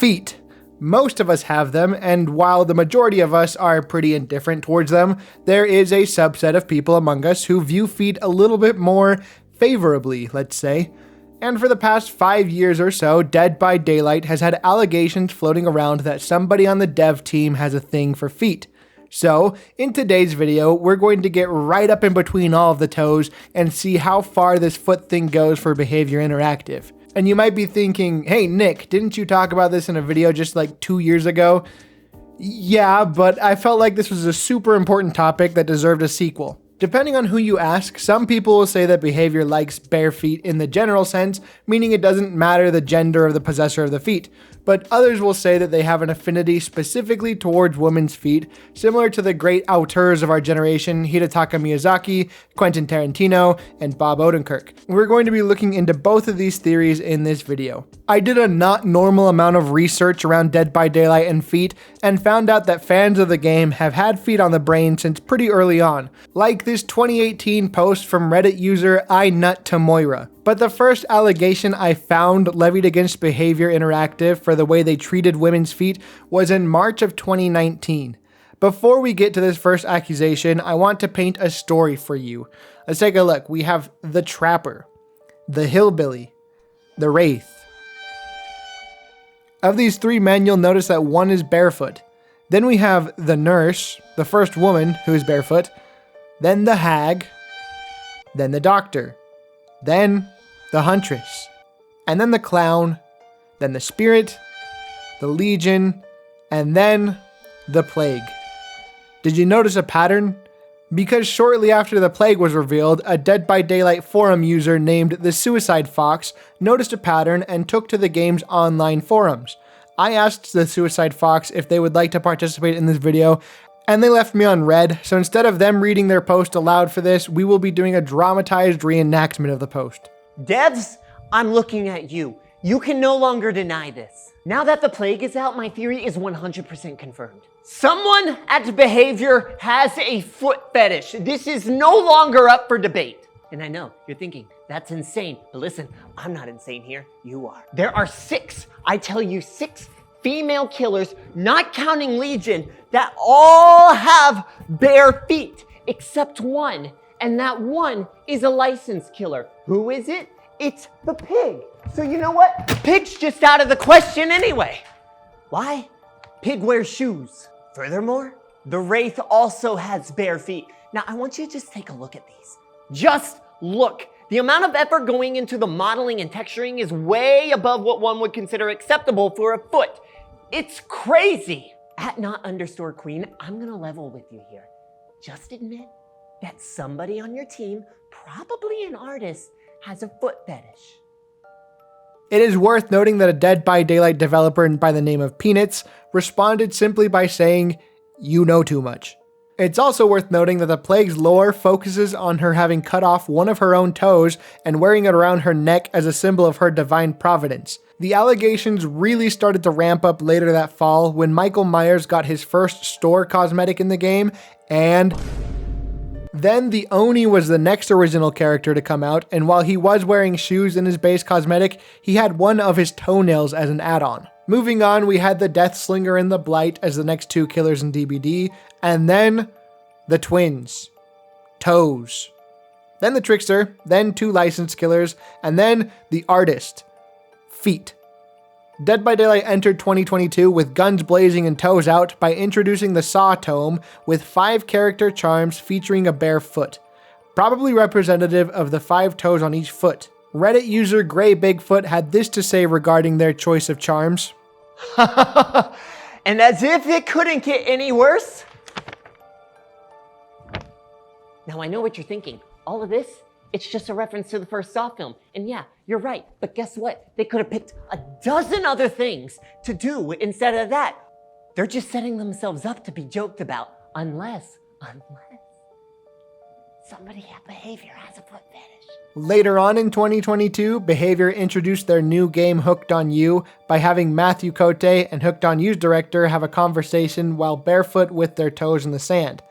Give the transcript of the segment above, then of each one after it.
Feet. Most of us have them, and while the majority of us are pretty indifferent towards them, there is a subset of people among us who view feet a little bit more favorably, let's say. And for the past 5 years or so, Dead by Daylight has had allegations floating around that somebody on the dev team has a thing for feet. So, in today's video, we're going to get right up in between all of the toes and see how far this foot thing goes for Behaviour Interactive. And you might be thinking, hey Nick, didn't you talk about this in a video just like 2 years ago? Yeah, but I felt like this was a super important topic that deserved a sequel. Depending on who you ask, some people will say that Behaviour likes bare feet in the general sense, meaning it doesn't matter the gender of the possessor of the feet. But others will say that they have an affinity specifically towards women's feet, similar to the great auteurs of our generation, Hidetaka Miyazaki, Quentin Tarantino, and Bob Odenkirk. We're going to be looking into both of these theories in this video. I did a not normal amount of research around Dead by Daylight and feet, and found out that fans of the game have had feet on the brain since pretty early on, like this 2018 post from Reddit user iNutTomoira. But the first allegation I found levied against Behaviour Interactive for the way they treated women's feet was in March of 2019. Before we get to this first accusation, I want to paint a story for you. Let's take a look. We have the Trapper, the Hillbilly, the Wraith. Of these three men, you'll notice that one is barefoot. Then we have the Nurse, the first woman who is barefoot, then the Hag, then the Doctor, then the Huntress, and then the Clown, then the Spirit, the Legion, and then the Plague. Did you notice a pattern? Because shortly after the Plague was revealed, a Dead by Daylight forum user named the Suicide Fox noticed a pattern and took to the game's online forums. I asked the Suicide Fox if they would like to participate in this video, and they left me on red, so instead of them reading their post aloud for this, we will be doing a dramatized reenactment of the post. Devs, I'm looking at you. You can no longer deny this. Now that the Plague is out, my theory is 100% confirmed. Someone at Behaviour has a foot fetish. This is no longer up for debate. And I know, you're thinking, that's insane. But listen, I'm not insane here. You are. There are 6, I tell you, 6 female killers, not counting Legion, that all have bare feet, except one. And that one is a licensed killer. Who is it? It's the Pig. So you know what? Pig's just out of the question anyway. Why? Pig wears shoes. Furthermore, the Wraith also has bare feet. Now I want you to just take a look at these. Just look. The amount of effort going into the modeling and texturing is way above what one would consider acceptable for a foot. It's crazy. At not_queen, I'm gonna level with you here. Just admit that somebody on your team, probably an artist, has a foot fetish. It is worth noting that a Dead by Daylight developer by the name of Peanuts responded simply by saying, "You know too much." It's also worth noting that the Plague's lore focuses on her having cut off one of her own toes and wearing it around her neck as a symbol of her divine providence. The allegations really started to ramp up later that fall when Michael Myers got his first store cosmetic in the game, and then the Oni was the next original character to come out, and while he was wearing shoes in his base cosmetic, he had one of his toenails as an add-on. Moving on, we had the Death Slinger and the Blight as the next 2 killers in DbD, and then the Twins, Toes, then the Trickster, then 2 licensed killers, and then the Artist, Feet. Dead by Daylight entered 2022 with guns blazing and toes out by introducing the Saw Tome with 5 character charms featuring a bare foot, probably representative of the 5 toes on each foot. Reddit user Grey Bigfoot had this to say regarding their choice of charms. And as if it couldn't get any worse. Now I know what you're thinking. All of this, it's just a reference to the first Saw film. And yeah, you're right. But guess what? They could have picked a dozen other things to do instead of that. They're just setting themselves up to be joked about. Unless somebody at Behaviour has a foot fetish. Later on in 2022, Behaviour introduced their new game Hooked on You by having Matthew Cote and Hooked on You's director have a conversation while barefoot with their toes in the sand.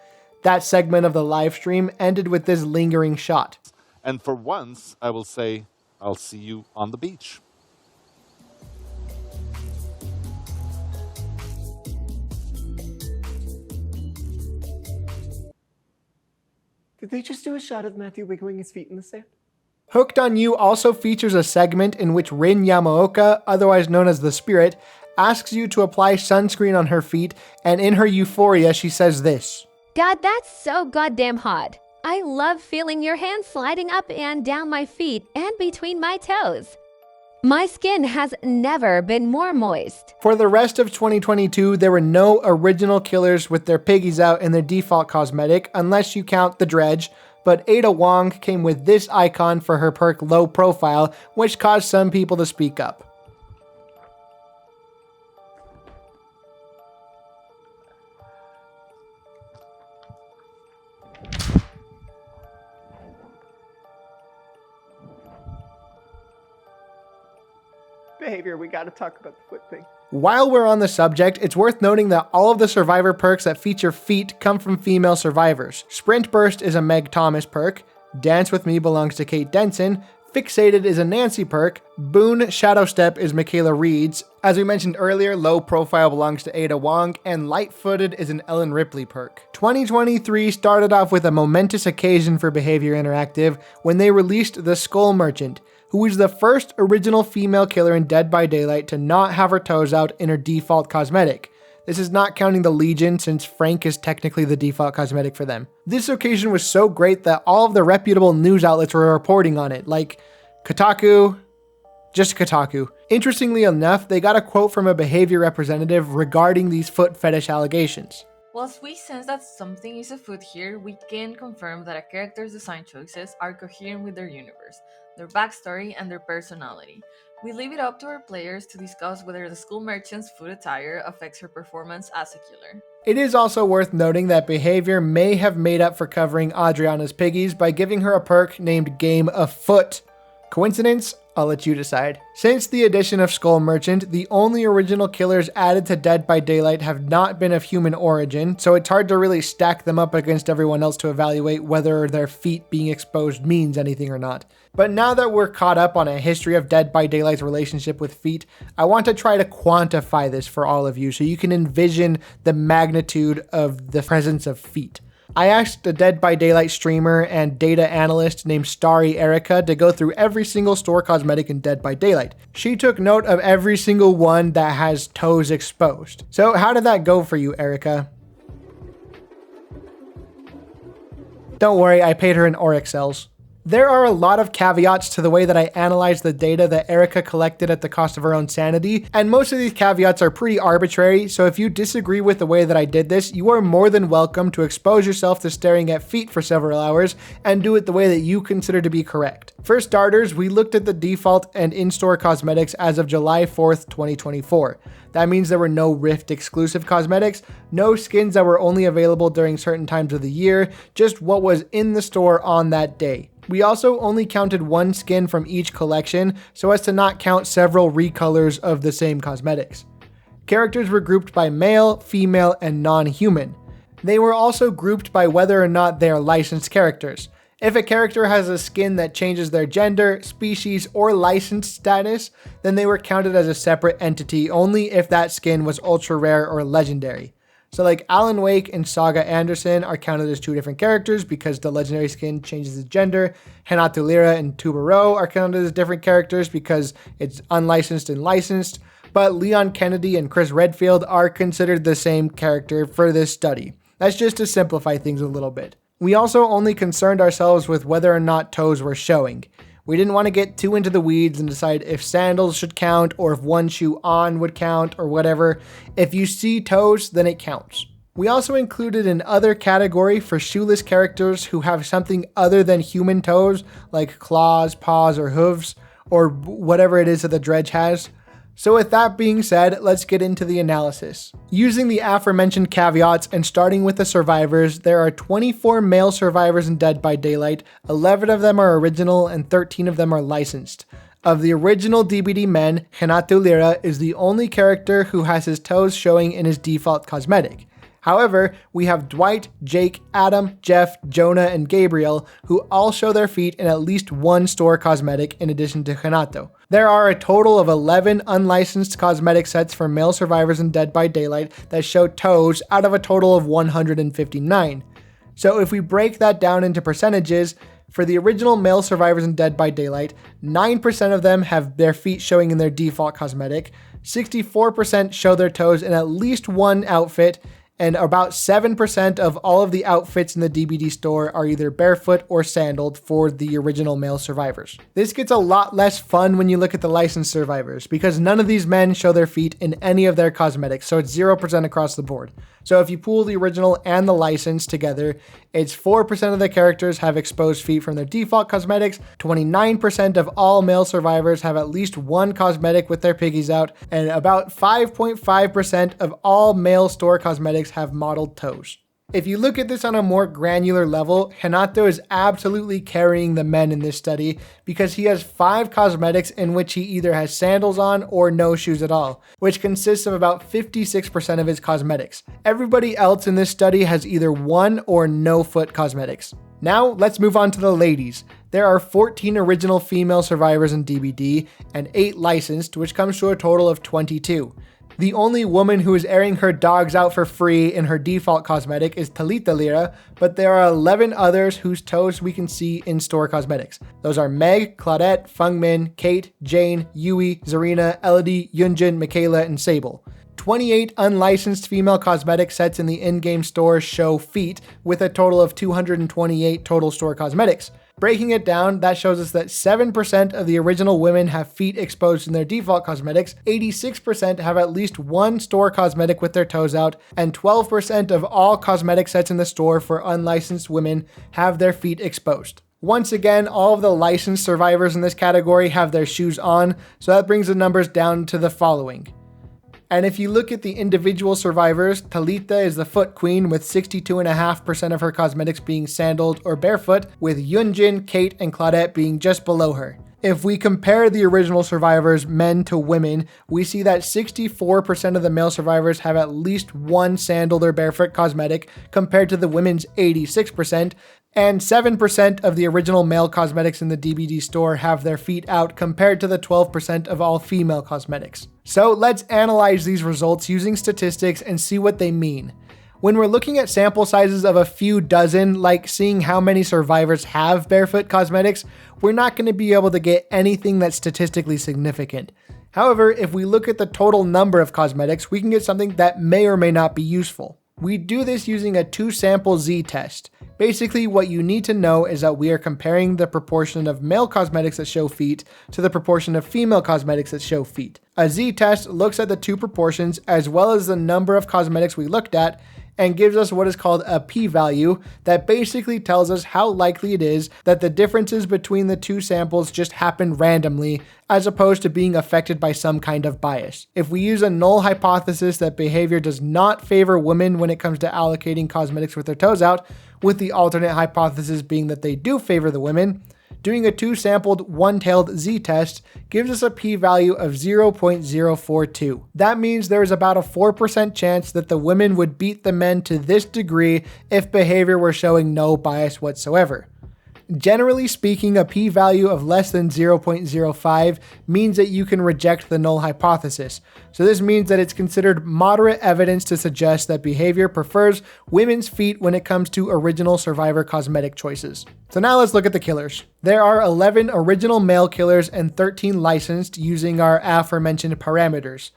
That segment of the live stream ended with this lingering shot. And for once, I will say, I'll see you on the beach. Did they just do a shot of Matthew wiggling his feet in the sand? Hooked on You also features a segment in which Rin Yamaoka, otherwise known as the Spirit, asks you to apply sunscreen on her feet, and in her euphoria she says this. God, that's so goddamn hot. I love feeling your hands sliding up and down my feet and between my toes. My skin has never been more moist. For the rest of 2022, there were no original killers with their piggies out in their default cosmetic, unless you count the Dredge, but Ada Wong came with this icon for her perk Low Profile, which caused some people to speak up. Behavior, we gotta talk about the foot thing. While we're on the subject, it's worth noting that all of the survivor perks that feature feet come from female survivors. Sprint Burst is a Meg Thomas perk, Dance With Me belongs to Kate Denson, Fixated is a Nancy perk, Boone Shadow Step is Michaela Reed's, as we mentioned earlier, Low Profile belongs to Ada Wong, and Light Footed is an Ellen Ripley perk. 2023 started off with a momentous occasion for Behaviour Interactive when they released the Skull Merchant, who is the first original female killer in Dead by Daylight to not have her toes out in her default cosmetic. This is not counting the Legion, since Frank is technically the default cosmetic for them. This occasion was so great that all of the reputable news outlets were reporting on it, like Kotaku, just Kotaku. Interestingly enough, they got a quote from a behavior representative regarding these foot fetish allegations. Whilst we sense that something is afoot here, we can confirm that a character's design choices are coherent with their universe, their backstory, and their personality. We leave it up to our players to discuss whether the Skull Merchant's foot attire affects her performance as a killer. It is also worth noting that Behavior may have made up for covering Adriana's piggies by giving her a perk named Game of Foot. Coincidence? I'll let you decide. Since the addition of Skull Merchant, the only original killers added to Dead by Daylight have not been of human origin, so it's hard to really stack them up against everyone else to evaluate whether their feet being exposed means anything or not. But now that we're caught up on a history of Dead by Daylight's relationship with feet, I want to try to quantify this for all of you so you can envision the magnitude of the presence of feet. I asked a Dead by Daylight streamer and data analyst named Starry Erica to go through every single store cosmetic in Dead by Daylight. She took note of every single one that has toes exposed. So how did that go for you, Erica? Don't worry, I paid her in Orexels. There are a lot of caveats to the way that I analyzed the data that Erica collected at the cost of her own sanity, and most of these caveats are pretty arbitrary, so if you disagree with the way that I did this, you are more than welcome to expose yourself to staring at feet for several hours and do it the way that you consider to be correct. For starters, we looked at the default and in-store cosmetics as of July 4th, 2024. That means there were no Rift exclusive cosmetics, no skins that were only available during certain times of the year, just what was in the store on that day. We also only counted one skin from each collection so as to not count several recolors of the same cosmetics. Characters were grouped by male, female, and non-human. They were also grouped by whether or not they are licensed characters. If a character has a skin that changes their gender, species, or licensed status, then they were counted as a separate entity only if that skin was ultra rare or legendary. So like Alan Wake and Saga Anderson are counted as two different characters because the legendary skin changes its gender. Hinata Lira and Tubero are counted as different characters because it's unlicensed and licensed. But Leon Kennedy and Chris Redfield are considered the same character for this study. That's just to simplify things a little bit. We also only concerned ourselves with whether or not toes were showing. We didn't want to get too into the weeds and decide if sandals should count or if one shoe on would count or whatever. If you see toes, then it counts. We also included an other category for shoeless characters who have something other than human toes, like claws, paws, or hooves, or whatever it is that the Dredge has. So with that being said, let's get into the analysis. Using the aforementioned caveats and starting with the survivors, there are 24 male survivors in Dead by Daylight, 11 of them are original and 13 of them are licensed. Of the original DbD men, Hinata Lira is the only character who has his toes showing in his default cosmetic. However, we have Dwight, Jake, Adam, Jeff, Jonah, and Gabriel, who all show their feet in at least one store cosmetic in addition to Hanato. There are a total of 11 unlicensed cosmetic sets for male survivors in Dead by Daylight that show toes out of a total of 159. So if we break that down into percentages, for the original male survivors in Dead by Daylight, 9% of them have their feet showing in their default cosmetic, 64% show their toes in at least one outfit, and about 7% of all of the outfits in the DbD store are either barefoot or sandaled for the original male survivors. This gets a lot less fun when you look at the licensed survivors, because none of these men show their feet in any of their cosmetics, so it's 0% across the board. So if you pool the original and the licensed together, it's 4% of the characters have exposed feet from their default cosmetics, 29% of all male survivors have at least one cosmetic with their piggies out, and about 5.5% of all male store cosmetics have modeled toes. If you look at this on a more granular level, Hanato is absolutely carrying the men in this study because he has 5 cosmetics in which he either has sandals on or no shoes at all, which consists of about 56% of his cosmetics. Everybody else in this study has either one or no foot cosmetics. Now let's move on to the ladies. There are 14 original female survivors in DbD and 8 licensed, which comes to a total of 22. The only woman who is airing her dogs out for free in her default cosmetic is Talita Lira, but there are 11 others whose toes we can see in store cosmetics. Those are Meg, Claudette, Fungmin, Kate, Jane, Yui, Zarina, Elodie, Yunjin, Michaela, and Sable. 28 unlicensed female cosmetic sets in the in-game store show feet, with a total of 228 total store cosmetics. Breaking it down, that shows us that 7% of the original women have feet exposed in their default cosmetics, 86% have at least one store cosmetic with their toes out, and 12% of all cosmetic sets in the store for unlicensed women have their feet exposed. Once again, all of the licensed survivors in this category have their shoes on, so that brings the numbers down to the following. And if you look at the individual survivors, Talita is the foot queen with 62.5% of her cosmetics being sandaled or barefoot, with Yunjin, Kate, and Claudette being just below her. If we compare the original survivors, men to women, we see that 64% of the male survivors have at least one sandaled or barefoot cosmetic, compared to the women's 86%, and 7% of the original male cosmetics in the DbD store have their feet out, compared to the 12% of all female cosmetics. So let's analyze these results using statistics and see what they mean. When we're looking at sample sizes of a few dozen, like seeing how many survivors have barefoot cosmetics, we're not going to be able to get anything that's statistically significant. However, if we look at the total number of cosmetics, we can get something that may or may not be useful. We do this using a 2-sample z-test. Basically, what you need to know is that we are comparing the proportion of male cosmetics that show feet to the proportion of female cosmetics that show feet. A z-test looks at the two proportions as well as the number of cosmetics we looked at, and gives us what is called a p-value that basically tells us how likely it is that the differences between the two samples just happen randomly, as opposed to being affected by some kind of bias. If we use a null hypothesis that behavior does not favor women when it comes to allocating cosmetics with their toes out, with the alternate hypothesis being that they do favor the women, doing a 2-sampled one-tailed z-test gives us a p-value of 0.042. That means there is about a 4% chance that the women would beat the men to this degree if behavior were showing no bias whatsoever. Generally speaking, a p-value of less than 0.05 means that you can reject the null hypothesis. So this means that it's considered moderate evidence to suggest that behavior prefers women's feet when it comes to original survivor cosmetic choices. So now let's look at the killers. There are 11 original male killers and 13 licensed using our aforementioned parameters.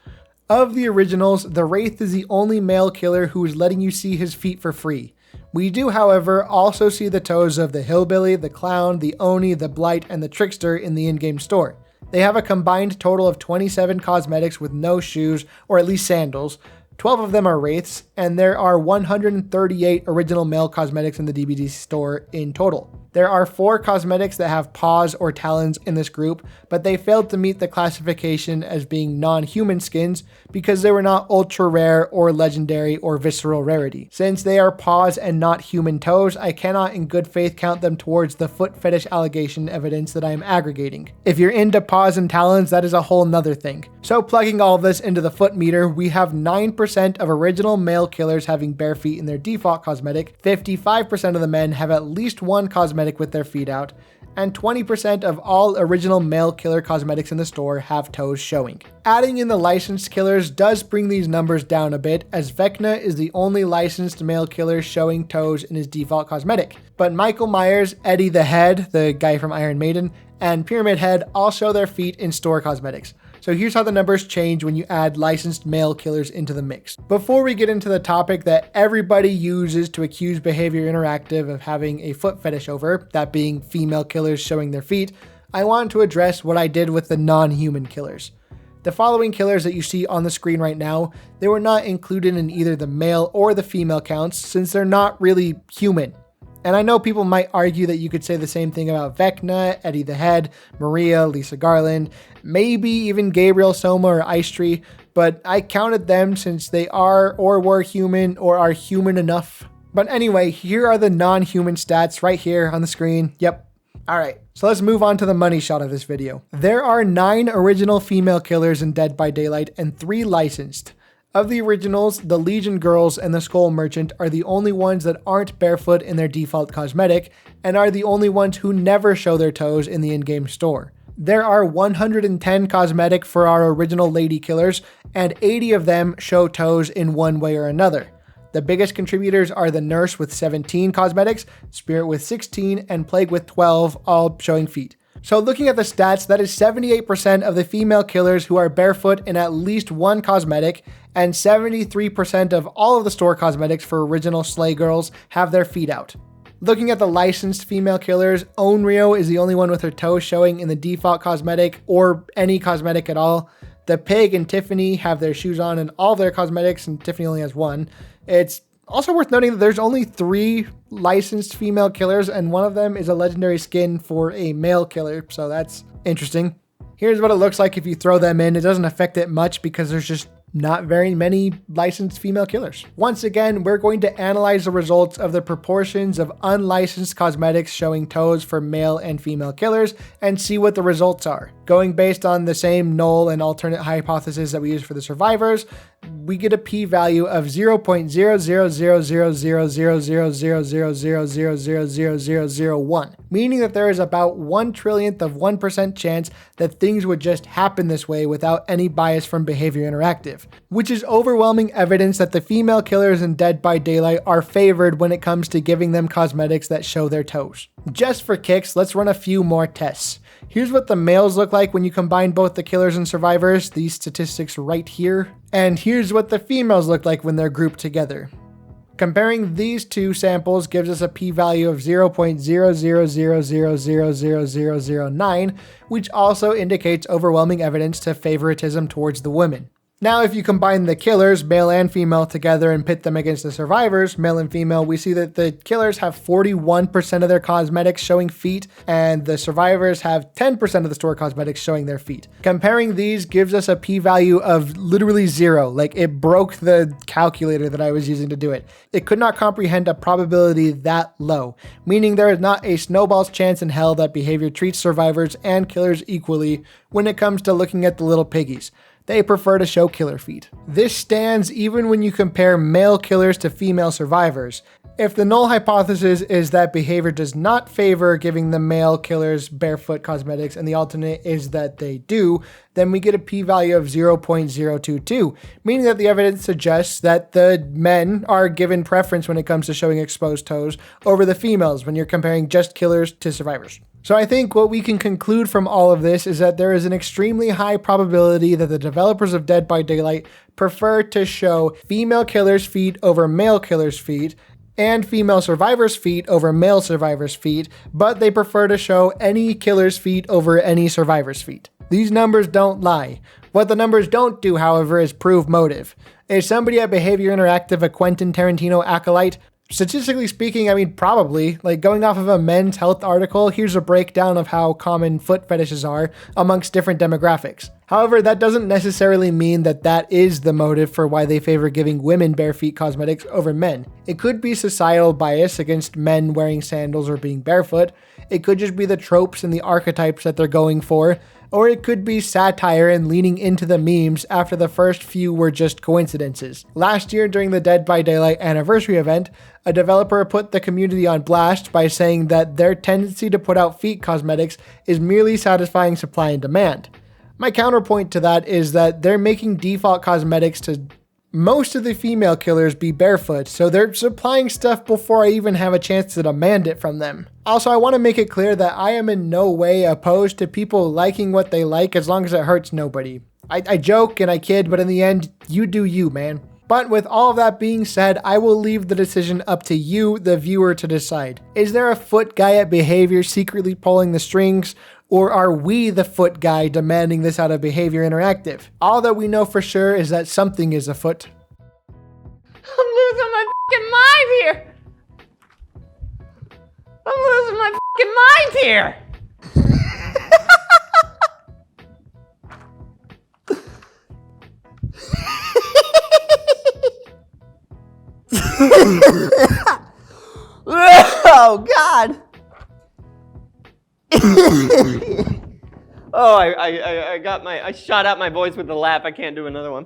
Of the originals, the Wraith is the only male killer who is letting you see his feet for free. We do, however, also see the toes of the Hillbilly, the Clown, the Oni, the Blight, and the Trickster in the in-game store. They have a combined total of 27 cosmetics with no shoes, or at least sandals. 12 of them are Wraiths, and there are 138 original male cosmetics in the DbD store in total. There are 4 cosmetics that have paws or talons in this group, but they failed to meet the classification as being non-human skins because they were not ultra rare or legendary or visceral rarity. Since they are paws and not human toes, I cannot in good faith count them towards the foot fetish allegation evidence that I am aggregating. If you're into paws and talons, that is a whole nother thing. So plugging all of this into the foot meter, we have 9% of original male killers having bare feet in their default cosmetic, 55% of the men have at least one cosmetic with their feet out, and 20% of all original male killer cosmetics in the store have toes showing. Adding in the licensed killers does bring these numbers down a bit, as Vecna is the only licensed male killer showing toes in his default cosmetic. But Michael Myers, Eddie the Head, the guy from Iron Maiden, and Pyramid Head all show their feet in store cosmetics. So here's how the numbers change when you add licensed male killers into the mix. Before we get into the topic that everybody uses to accuse Behaviour Interactive of having a foot fetish over, that being female killers showing their feet, I want to address what I did with the non-human killers. The following killers that you see on the screen right now, they were not included in either the male or the female counts since they're not really human. And I know people might argue that you could say the same thing about Vecna, Eddie the Head, Maria, Lisa Garland, maybe even Gabriel Soma or Ice Tree, but I counted them since they are or were human or are human enough. But anyway, here are the non-human stats right here on the screen. Yep. Alright, so let's move on to the money shot of this video. There are 9 original female killers in Dead by Daylight and 3 licensed. Of the originals, the Legion Girls and the Skull Merchant are the only ones that aren't barefoot in their default cosmetic, and are the only ones who never show their toes in the in-game store. There are 110 cosmetic for our original lady killers, and 80 of them show toes in one way or another. The biggest contributors are the Nurse with 17 cosmetics, Spirit with 16, and Plague with 12, all showing feet. So looking at the stats, that is 78% of the female killers who are barefoot in at least one cosmetic, and 73% of all of the store cosmetics for original Slay Girls have their feet out. Looking at the licensed female killers, Onryo is the only one with her toes showing in the default cosmetic or any cosmetic at all. The Pig and Tiffany have their shoes on in all their cosmetics, and Tiffany only has one. It's also worth noting that there's only 3 licensed female killers, and one of them is a legendary skin for a male killer, so that's interesting. Here's what it looks like if you throw them in. It doesn't affect it much because there's just not very many licensed female killers. Once again, we're going to analyze the results of the proportions of unlicensed cosmetics showing toes for male and female killers and see what the results are. Going based on the same null and alternate hypothesis that we used for the survivors, we get a p-value of 0.0000000000000001, meaning that there is about 1/1,000,000,000% chance that things would just happen this way without any bias from Behaviour Interactive, which is overwhelming evidence that the female killers in Dead by Daylight are favored when it comes to giving them cosmetics that show their toes. Just for kicks, let's run a few more tests. Here's what the males look like when you combine both the killers and survivors, these statistics right here. And here's what the females look like when they're grouped together. Comparing these two samples gives us a p-value of 0.0000000009, which also indicates overwhelming evidence to favoritism towards the women. Now, if you combine the killers, male and female, together and pit them against the survivors, male and female, we see that the killers have 41% of their cosmetics showing feet, and the survivors have 10% of the store cosmetics showing their feet. Comparing these gives us a p-value of literally 0, like it broke the calculator that I was using to do it. It could not comprehend a probability that low, meaning there is not a snowball's chance in hell that Behavior treats survivors and killers equally when it comes to looking at the little piggies. They prefer to show killer feet. This stands even when you compare male killers to female survivors. If the null hypothesis is that Behavior does not favor giving the male killers barefoot cosmetics and the alternate is that they do, then we get a p-value of 0.022, meaning that the evidence suggests that the men are given preference when it comes to showing exposed toes over the females when you're comparing just killers to survivors. So I think what we can conclude from all of this is that there is an extremely high probability that the developers of Dead by Daylight prefer to show female killers' feet over male killers' feet, and female survivors' feet over male survivors' feet, but they prefer to show any killer's feet over any survivor's feet. These numbers don't lie. What the numbers don't do, however, is prove motive. Is somebody at Behaviour Interactive a Quentin Tarantino acolyte? Statistically speaking, I mean, probably. Like, going off of a Men's Health article, here's a breakdown of how common foot fetishes are amongst different demographics. However, that doesn't necessarily mean that that is the motive for why they favor giving women bare feet cosmetics over men. It could be societal bias against men wearing sandals or being barefoot. It could just be the tropes and the archetypes that they're going for. or it could be satire and leaning into the memes after the first few were just coincidences. Last year during the Dead by Daylight anniversary event, a developer put the community on blast by saying that their tendency to put out feet cosmetics is merely satisfying supply and demand. My counterpoint to that is that they're making default cosmetics to most of the female killers be barefoot, so they're supplying stuff before I even have a chance to demand it from them. Also, I want to make it clear that I am in no way opposed to people liking what they like as long as it hurts nobody. I joke and I kid, but in the end, you do you, man. But with all of that being said, I will leave the decision up to you, the viewer, to decide. Is there a foot guy at Behaviour secretly pulling the strings? Or are we the foot guy demanding this out of Behaviour Interactive? All that we know for sure is that something is afoot. I'm losing my fucking mind here. I'm losing my fucking mind here. Oh, God. Oh, I shot out my voice with the laugh. I can't do another one.